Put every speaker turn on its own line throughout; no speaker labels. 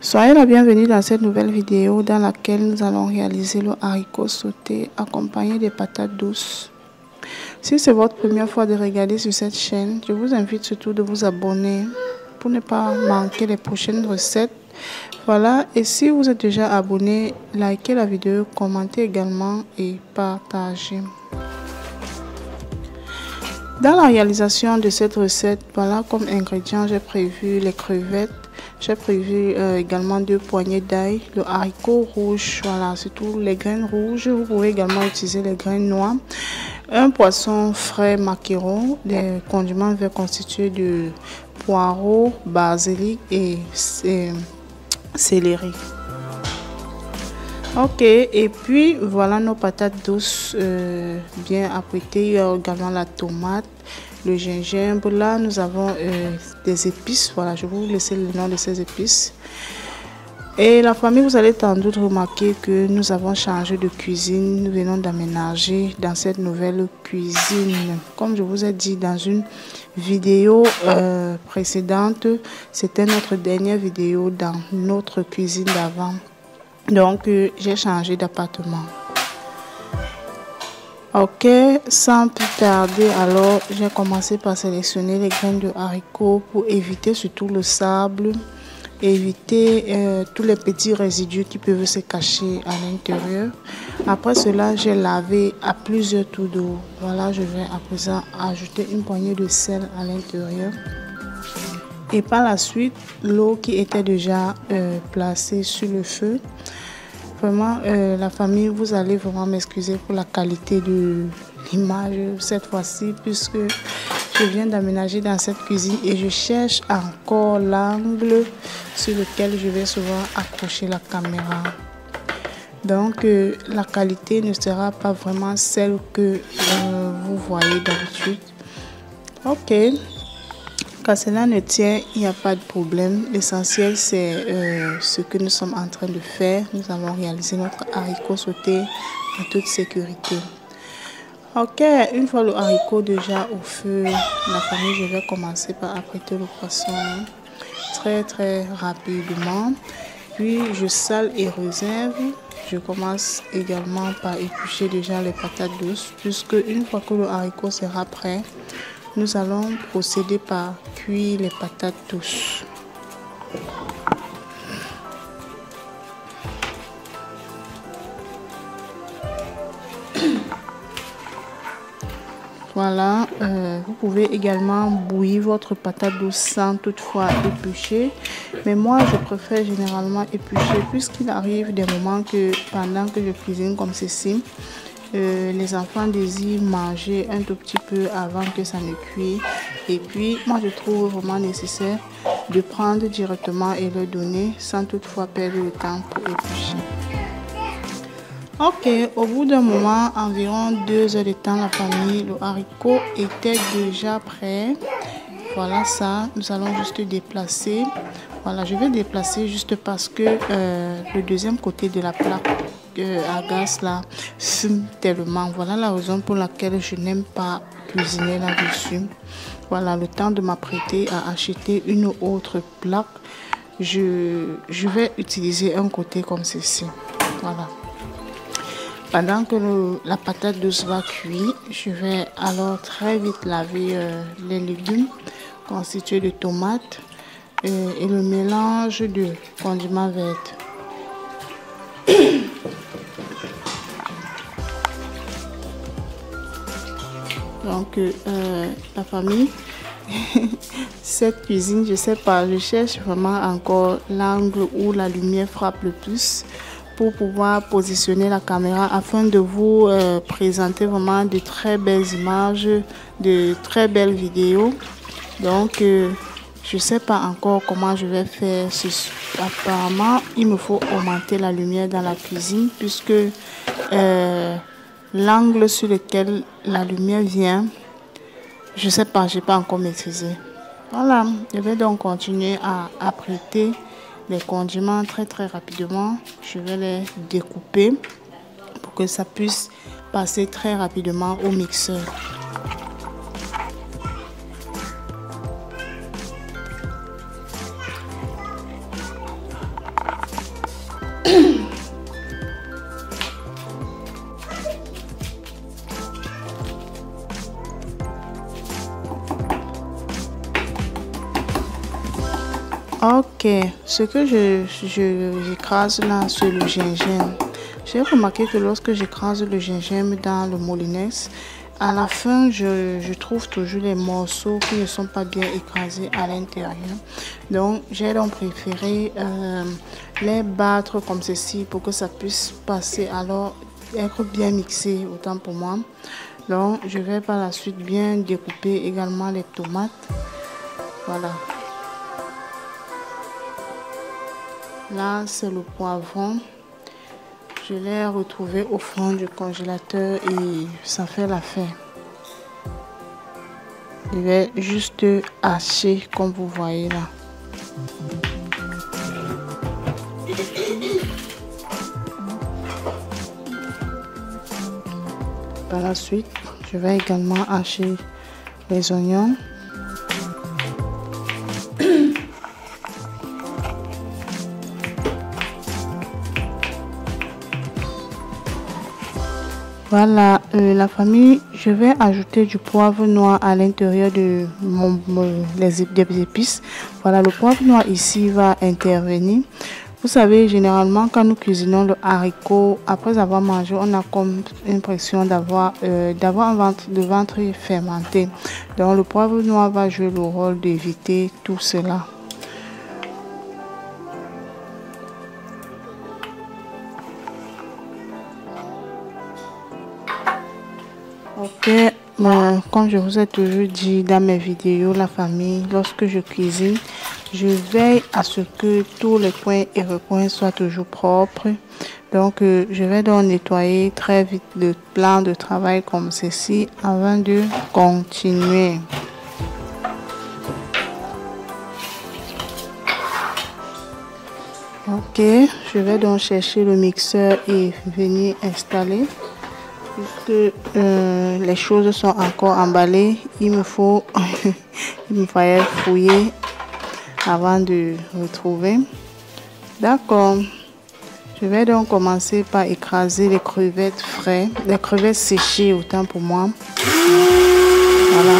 Soyez la bienvenue dans cette nouvelle vidéo dans laquelle nous allons réaliser le haricot sauté accompagné des patates douces. Si c'est votre première fois de regarder sur cette chaîne, je vous invite surtout de vous abonner pour ne pas manquer les prochaines recettes. Voilà, et si vous êtes déjà abonné, likez la vidéo, commentez également et partagez. Dans la réalisation de cette recette, voilà comme ingrédients, j'ai prévu les crevettes. J'ai prévu également 2 poignées d'ail, le haricot rouge, voilà, surtout les graines rouges. Vous pouvez également utiliser les graines noires. Un poisson frais maquereau, des condiments verts constitués de poireaux, basilic et céleri. Ok, et puis voilà nos patates douces bien apprêtées. Il y a également la tomate, le gingembre. Là nous avons des épices. Voilà, je vais vous laisser le nom de ces épices. Et la famille, vous allez sans doute remarquer que nous avons changé de cuisine. Nous venons d'aménager dans cette nouvelle cuisine. Comme je vous ai dit dans une vidéo précédente, c'était notre dernière vidéo dans notre cuisine d'avant. Donc, j'ai changé d'appartement. Ok, sans plus tarder, alors, j'ai commencé par sélectionner les graines de haricots pour éviter surtout le sable, éviter tous les petits résidus qui peuvent se cacher à l'intérieur. Après cela, j'ai lavé à plusieurs tours d'eau. Voilà, je vais à présent ajouter une poignée de sel à l'intérieur. Et par la suite, l'eau qui était déjà placée sur le feu. Vraiment, la famille, vous allez vraiment m'excuser pour la qualité de l'image cette fois-ci, puisque je viens d'aménager dans cette cuisine et je cherche encore l'angle sur lequel je vais souvent accrocher la caméra. Donc, la qualité ne sera pas vraiment celle que vous voyez d'habitude. Ok. Quand cela ne tient, il n'y a pas de problème. L'essentiel, c'est ce que nous sommes en train de faire. Nous allons réaliser notre haricot sauté en toute sécurité. Ok, une fois le haricot déjà au feu, la famille, je vais commencer par apprêter le poisson très rapidement. Puis, je sale et réserve. Je commence également par éplucher déjà les patates douces, puisque une fois que le haricot sera prêt, nous allons procéder par cuire les patates douces. Voilà, vous pouvez également bouillir votre patate douce sans toutefois éplucher. Mais moi, je préfère généralement éplucher puisqu'il arrive des moments que pendant que je cuisine comme ceci, les enfants désirent manger un tout petit peu avant que ça ne cuise. Et puis, moi, je trouve vraiment nécessaire de prendre directement et le donner sans toutefois perdre le temps pour éplucher. Ok, au bout d'un moment, environ 2 heures de temps, la famille, le haricot était déjà prêt. Voilà ça, nous allons juste déplacer. Voilà, je vais déplacer juste parce que le deuxième côté de la plaque à gaz là fume tellement. Voilà la raison pour laquelle je n'aime pas cuisiner là-dessus. Voilà, le temps de m'apprêter à acheter une autre plaque, je vais utiliser un côté comme ceci. Voilà. Pendant que la patate douce va cuire, je vais alors très vite laver les légumes constitués de tomates et le mélange de condiments verts. Donc, la famille, cette cuisine, je sais pas, je cherche vraiment encore l'angle où la lumière frappe le plus pour pouvoir positionner la caméra afin de vous présenter vraiment de très belles images, de très belles vidéos. Donc, je sais pas encore comment je vais faire. Apparemment, il me faut augmenter la lumière dans la cuisine puisque l'angle sur lequel la lumière vient, je sais pas, j'ai pas encore maîtrisé. Voilà, je vais donc continuer à apprêter les condiments très rapidement. Je vais les découper pour que ça puisse passer très rapidement au mixeur. Ok, ce que j'écrase là, c'est le gingembre. J'ai remarqué que lorsque j'écrase le gingembre dans le moulinex, à la fin, je trouve toujours les morceaux qui ne sont pas bien écrasés à l'intérieur. Donc, j'ai donc préféré les battre comme ceci pour que ça puisse passer, alors être bien mixé, autant pour moi. Donc, je vais par la suite bien découper également les tomates. Voilà. Là, c'est le poivron. Je l'ai retrouvé au fond du congélateur et ça fait l'affaire. Je vais juste hacher comme vous voyez là. Par la suite, je vais également hacher les oignons. Voilà, la famille, je vais ajouter du poivre noir à l'intérieur de des épices. Voilà, le poivre noir ici va intervenir. Vous savez, généralement, quand nous cuisinons le haricot, après avoir mangé, on a comme l'impression d'avoir le ventre fermenté. Donc, le poivre noir va jouer le rôle d'éviter tout cela. Ok, comme je vous ai toujours dit dans mes vidéos, la famille, lorsque je cuisine, je veille à ce que tous les coins et recoins soient toujours propres. Donc, je vais donc nettoyer très vite le plan de travail comme ceci avant de continuer. Ok, je vais donc chercher le mixeur et venir installer. Puisque les choses sont encore emballées, il me fallait fouiller avant de retrouver. D'accord. Je vais donc commencer par écraser les crevettes frais, les crevettes séchées autant pour moi. Voilà.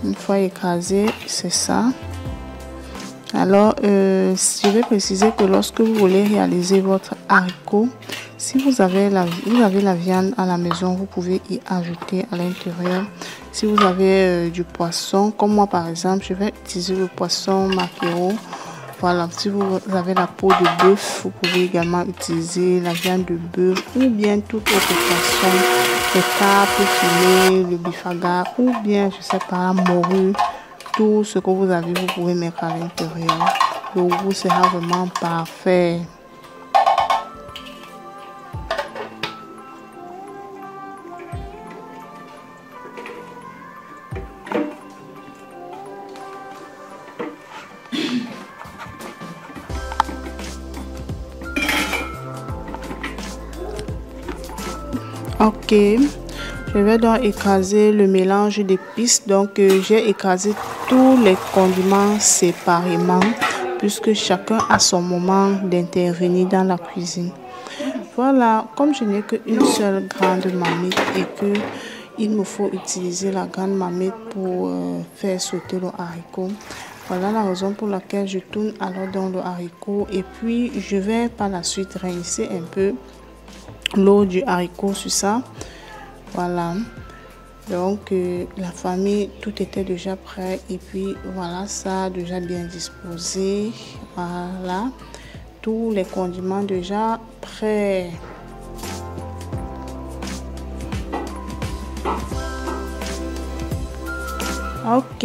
Une fois écrasé, c'est ça. Alors, je vais préciser que lorsque vous voulez réaliser votre haricot, si vous avez la viande à la maison, vous pouvez y ajouter à l'intérieur. Si vous avez du poisson, comme moi par exemple, je vais utiliser le poisson maquereau. Voilà, si vous avez la peau de bœuf, vous pouvez également utiliser la viande de bœuf ou bien tout autre poisson, les carpes filées, le bifaga ou bien, je sais pas, morue. Tout ce que vous avez, vous pouvez mettre à l'intérieur. Le goût sera vraiment parfait. Ok. Je vais donc écraser le mélange d'épices. Donc, j'ai écrasé tous les condiments séparément puisque chacun a son moment d'intervenir dans la cuisine. Voilà, comme je n'ai qu'une seule grande marmite et que il me faut utiliser la grande marmite pour faire sauter le haricot. Voilà la raison pour laquelle je tourne alors dans le haricot et puis je vais par la suite rincer un peu l'eau du haricot sur ça. Voilà, donc la famille, tout était déjà prêt et puis voilà, ça déjà bien disposé. Voilà, tous les condiments déjà prêts. Ok,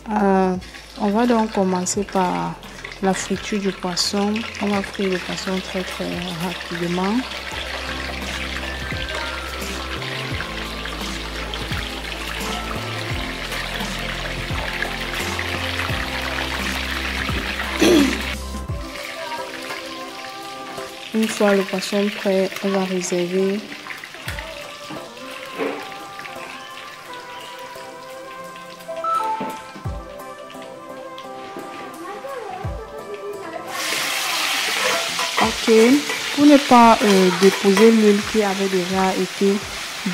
on va donc commencer par la friture du poisson. On va frire le poisson très rapidement. Une fois le poisson prêt, on va réserver. Ok, pour ne pas déposer l'huile qui avait déjà été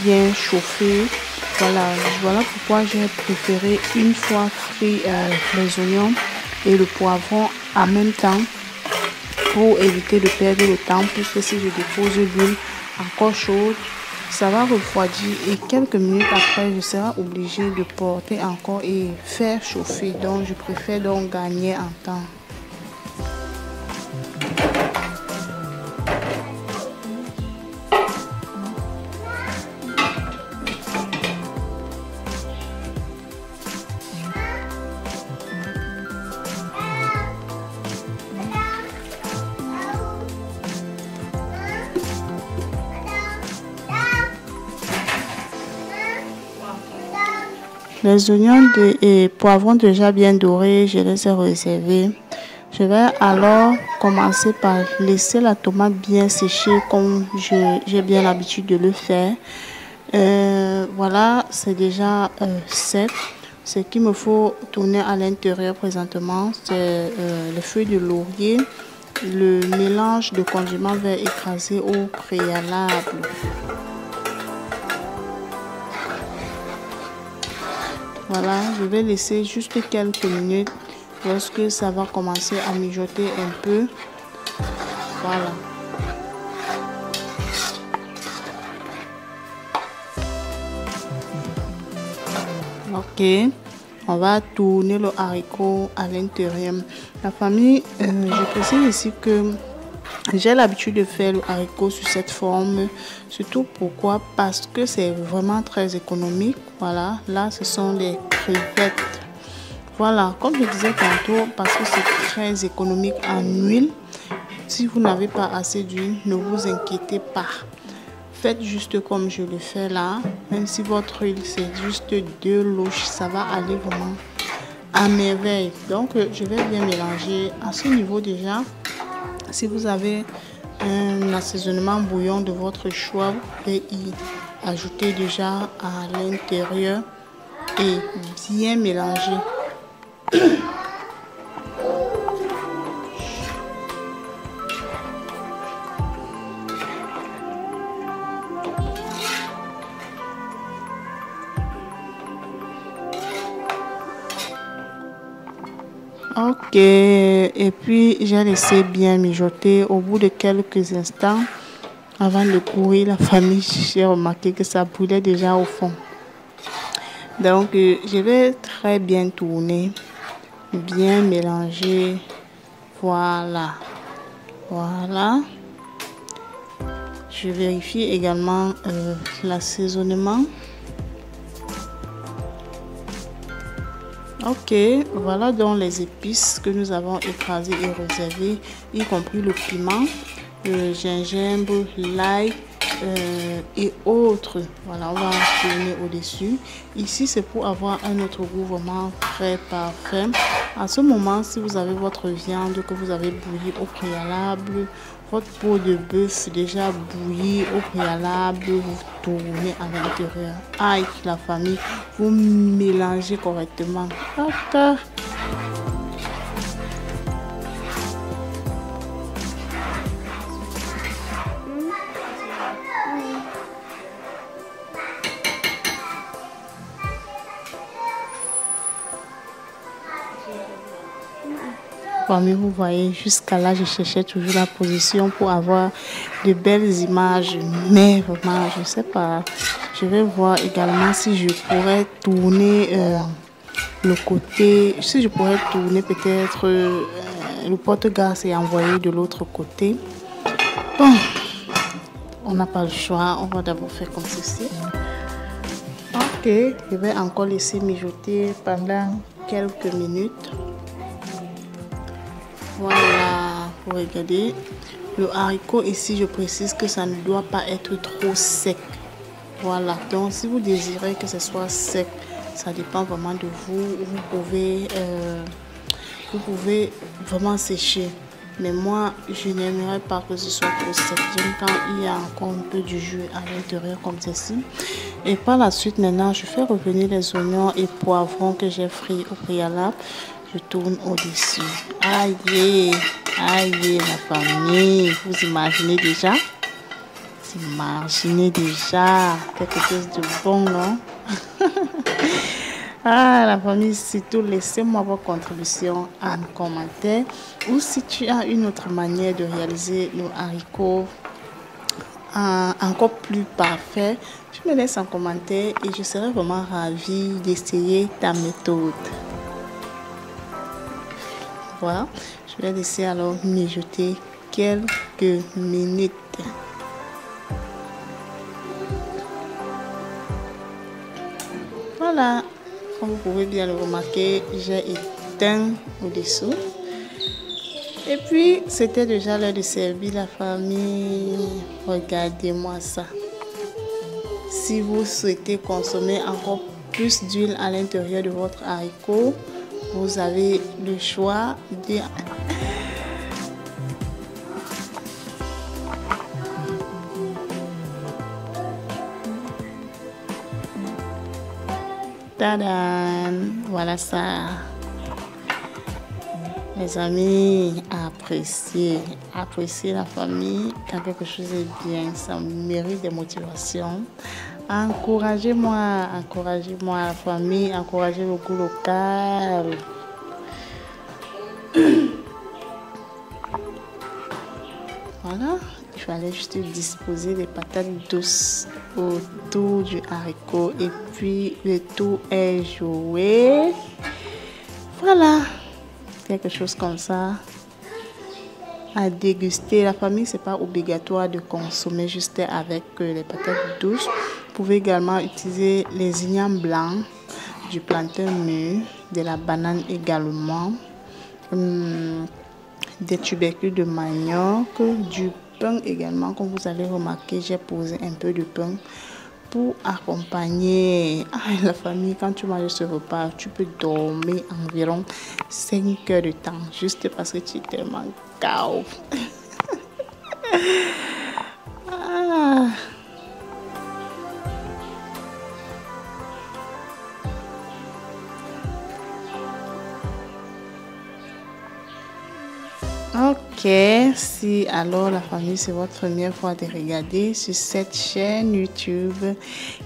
bien chauffée, voilà pourquoi j'ai préféré une fois frit les oignons et le poivron en même temps pour éviter de perdre le temps, puisque si je dépose l'huile encore chaude, ça va refroidir et quelques minutes après je serai obligée de porter encore et faire chauffer. Donc je préfère donc gagner en temps. Les oignons et poivrons déjà bien dorés, je les ai réservés. Je vais alors commencer par laisser la tomate bien sécher comme j'ai bien l'habitude de le faire. Voilà, c'est déjà sec. Ce qu'il me faut tourner à l'intérieur présentement, c'est les feuilles de laurier, le mélange de condiments verts écrasés au préalable. Voilà, je vais laisser juste quelques minutes lorsque ça va commencer à mijoter un peu. Voilà. Ok, on va tourner le haricot à l'intérieur. La famille, je précise ici que j'ai l'habitude de faire le haricot sous cette forme. Surtout pourquoi? Parce que c'est vraiment très économique. Voilà, là ce sont des crevettes. Voilà, comme je disais tantôt, parce que c'est très économique en huile. Si vous n'avez pas assez d'huile, ne vous inquiétez pas. Faites juste comme je le fais là. Même si votre huile c'est juste 2 louches, ça va aller vraiment à merveille. Donc je vais bien mélanger. À ce niveau déjà, si vous avez un assaisonnement bouillon de votre choix, vous pouvez y ajouter déjà à l'intérieur et bien mélanger. Ok, et puis j'ai laissé bien mijoter. Au bout de quelques instants, avant de courir la famille, j'ai remarqué que ça brûlait déjà au fond. Donc je vais très bien tourner, bien mélanger. Voilà, voilà. Je vérifie également l'assaisonnement. Ok, voilà donc les épices que nous avons écrasées et réservées, y compris le piment, le gingembre, l'ail et autres. Voilà, on va tourner au-dessus. Ici, c'est pour avoir un autre goût vraiment très parfait. À ce moment, si vous avez votre viande que vous avez bouillie au préalable, votre peau de bœuf déjà bouillie au préalable, vous tournez à l'intérieur. Aïe, la famille, vous mélangez correctement. Okay. Comme vous voyez, jusqu'à là, je cherchais toujours la position pour avoir de belles images. Mais vraiment, je ne sais pas. Je vais voir également si je pourrais tourner le côté. Si je pourrais tourner peut-être le porte-gaz et envoyer de l'autre côté. Bon, on n'a pas le choix. On va d'abord faire comme ceci. Ok, je vais encore laisser mijoter pendant quelques minutes. Voilà, vous regardez. Le haricot ici, je précise que ça ne doit pas être trop sec. Voilà, donc si vous désirez que ce soit sec, ça dépend vraiment de vous. Vous pouvez vraiment sécher. Mais moi, je n'aimerais pas que ce soit trop sec. J'aime quand il y a encore un peu du jus à l'intérieur comme ceci. Et par la suite, maintenant, je fais revenir les oignons et poivrons que j'ai frits au préalable. je tourne au-dessus. Aïe, aïe, la famille. Vous imaginez déjà? Vous imaginez déjà quelque chose de bon, non? Ah, la famille, surtout, laissez-moi vos contributions en commentaire. Ou si tu as une autre manière de réaliser nos haricots encore plus parfait, tu me laisses en commentaire et je serai vraiment ravie d'essayer ta méthode. Voilà, je vais laisser alors mijoter quelques minutes. Voilà, comme vous pouvez bien le remarquer, j'ai éteint au-dessous. Et puis, c'était déjà l'heure de servir la famille. Regardez-moi ça. Si vous souhaitez consommer encore plus d'huile à l'intérieur de votre haricot, vous avez le choix de... Tadam! Voilà ça. Les amis, appréciez la famille. Quand quelque chose est bien, ça mérite des motivations. Encouragez-moi la famille, encouragez le goût local. Voilà, il fallait juste disposer des patates douces autour du haricot et puis le tout est joué. Voilà, quelque chose comme ça à déguster. La famille, c'est pas obligatoire de consommer juste avec les patates douces. Vous pouvez également utiliser les ignames blancs, du plantain mûr, de la banane également, des tubercules de manioc, du pain également. Comme vous avez remarqué, j'ai posé un peu de pain pour accompagner la famille. Quand tu manges ce repas, tu peux dormir environ 5 heures de temps juste parce que tu es tellement cao. Ah. Ok, si alors la famille c'est votre première fois de regarder sur cette chaîne YouTube,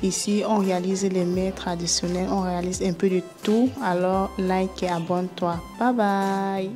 ici on réalise les mets traditionnels, on réalise un peu de tout, alors like et abonne-toi. Bye bye.